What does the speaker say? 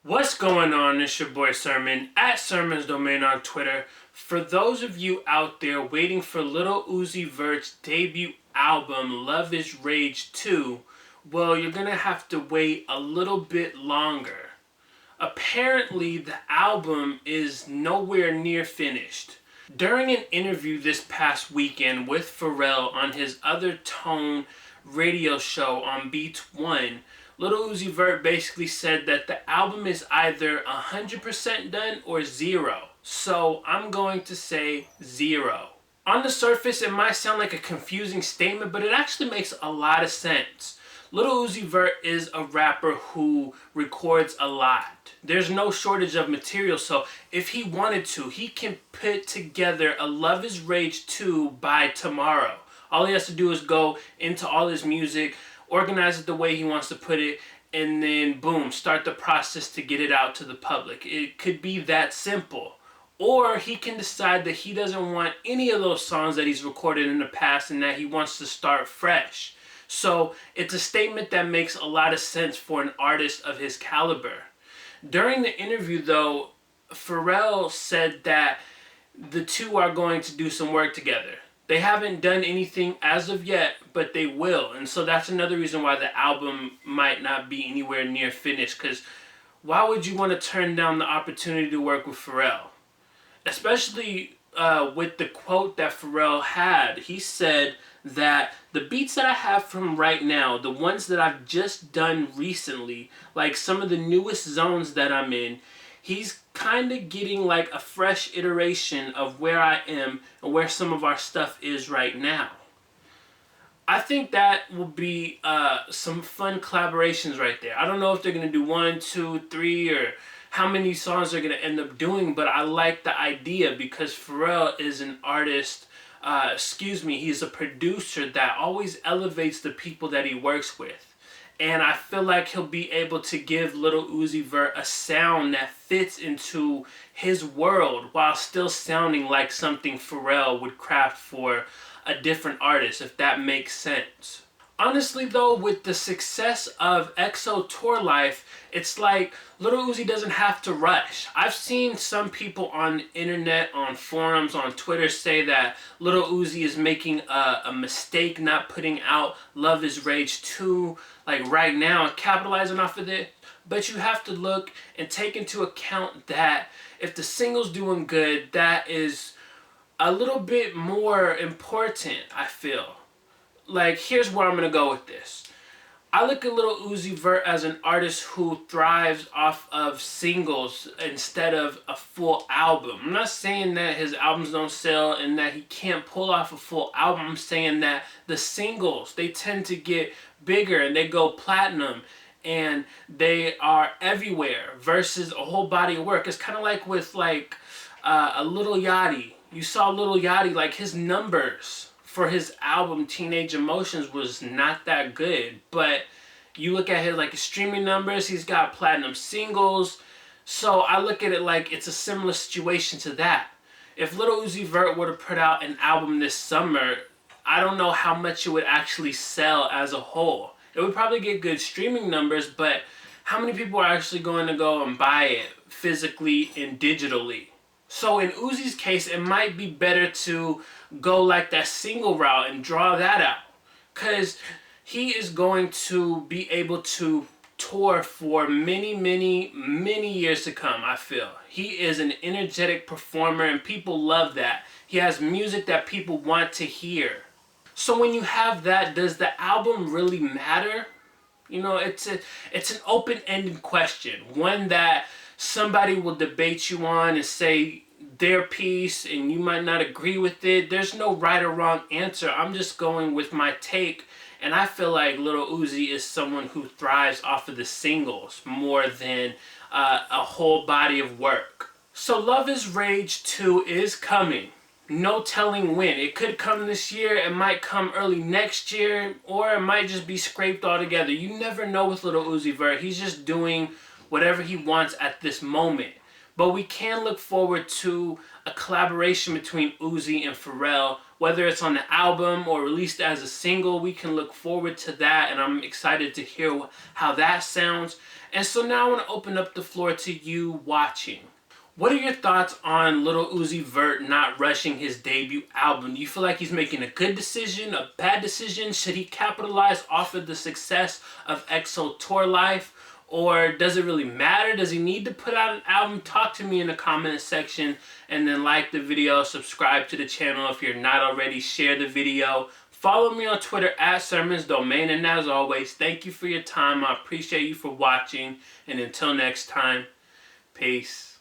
What's going on? It's your boy Sermon at Sermon's Domain on Twitter. For those of you out there waiting for Lil Uzi Vert's debut album, Love Is Rage 2, well, you're gonna have to wait a little bit longer. Apparently, the album is nowhere near finished. During an interview this past weekend with Pharrell on his Other Tone radio show on Beats One, Lil Uzi Vert basically said that the album is either 100% done or zero. So I'm going to say zero. On the surface, it might sound like a confusing statement, but it actually makes a lot of sense. Lil Uzi Vert is a rapper who records a lot. There's no shortage of material, so if he wanted to, he can put together a Love Is Rage 2 by tomorrow. All he has to do is go into all his music, organize it the way he wants to put it, and then boom, start the process to get it out to the public. It could be that simple. Or he can decide that he doesn't want any of those songs that he's recorded in the past and that he wants to start fresh. So it's a statement that makes a lot of sense for an artist of his caliber. During the interview though, Pharrell said that the two are going to do some work together. They haven't done anything as of yet, but they will. And so that's another reason why the album might not be anywhere near finished. Because why would you want to turn down the opportunity to work with Pharrell? Especially with the quote that Pharrell had. He said that the beats that I have from right now, the ones that I've just done recently, like some of the newest zones that I'm in, he's kind of getting like a fresh iteration of where I am and where some of our stuff is right now. I think that will be some fun collaborations right there. I don't know if they're going to do 1, 2, 3, or how many songs they're going to end up doing, but I like the idea because Pharrell is an artist, he's a producer that always elevates the people that he works with. And I feel like he'll be able to give Lil Uzi Vert a sound that fits into his world while still sounding like something Pharrell would craft for a different artist, if that makes sense. Honestly though, with the success of EXO Tour Life, it's like Lil Uzi doesn't have to rush. I've seen some people on the internet, on forums, on Twitter say that Lil Uzi is making a mistake not putting out Love Is Rage 2 like right now and capitalizing off of it. But you have to look and take into account that if the single's doing good, that is a little bit more important, I feel. Like, here's where I'm going to go with this. I look at Lil Uzi Vert as an artist who thrives off of singles instead of a full album. I'm not saying that his albums don't sell and that he can't pull off a full album. I'm saying that the singles, they tend to get bigger and they go platinum and they are everywhere versus a whole body of work. It's kind of like with a Lil Yachty. You saw Lil Yachty, like his numbers for his album Teenage Emotions was not that good, but you look at his streaming numbers, he's got platinum singles. So I look at it like it's a similar situation to that. If Lil Uzi Vert were to put out an album this summer, I don't know how much it would actually sell as a whole. It would probably get good streaming numbers, but how many people are actually going to go and buy it physically and digitally? So in Uzi's case, it might be better to go like that single route and draw that out. Because he is going to be able to tour for many, many, many years to come, I feel. He is an energetic performer and people love that. He has music that people want to hear. So when you have that, does the album really matter? You know, it's an open-ended question. One that somebody will debate you on and say their piece and you might not agree with it. There's no right or wrong answer. I'm just going with my take, and I feel like Lil Uzi is someone who thrives off of the singles more than a whole body of work. So Love Is Rage 2 is coming. No telling when. It could come this year, it might come early next year, or it might just be scraped all together. You never know with Lil Uzi Vert. He's just doing whatever he wants at this moment. but we can look forward to a collaboration between Uzi and Pharrell. Whether it's on the album or released as a single, we can look forward to that, and I'm excited to hear how that sounds. And so now I want to open up the floor to you watching. What are your thoughts on Lil Uzi Vert not rushing his debut album? Do you feel like he's making a good decision, a bad decision? Should he capitalize off of the success of EXO Tour Life? Or does it really matter? Does he need to put out an album? Talk to me in the comment section, and then like the video, subscribe to the channel if you're not already, share the video. Follow me on Twitter at SermonsDomain, and as always, thank you for your time. I appreciate you for watching, and until next time, peace.